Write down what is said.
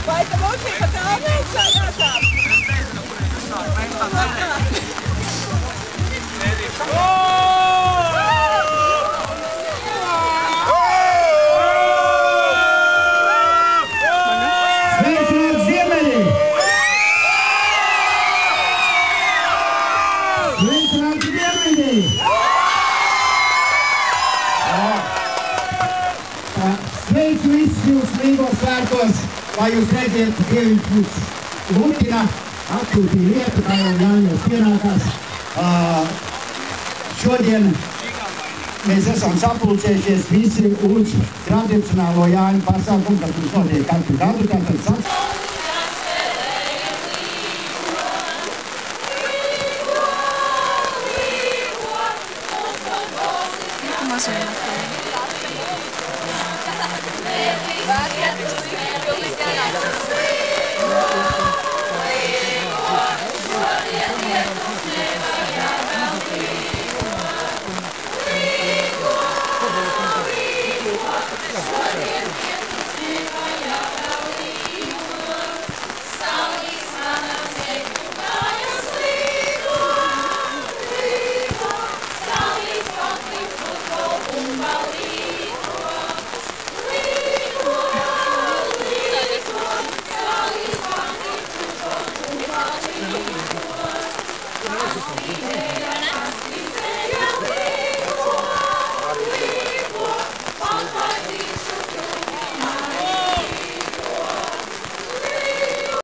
Vai, tá bom, fica calma, já. Lygos svētkos, lai jūs redzētu Dieviņš Lutina, atpūtī lietu, kā jau Jāņos pienākās. Šodien mēs esam sapulcējušies visi uz tradicionālo Jāņu pasākumu, kas mums notiek katru gadu,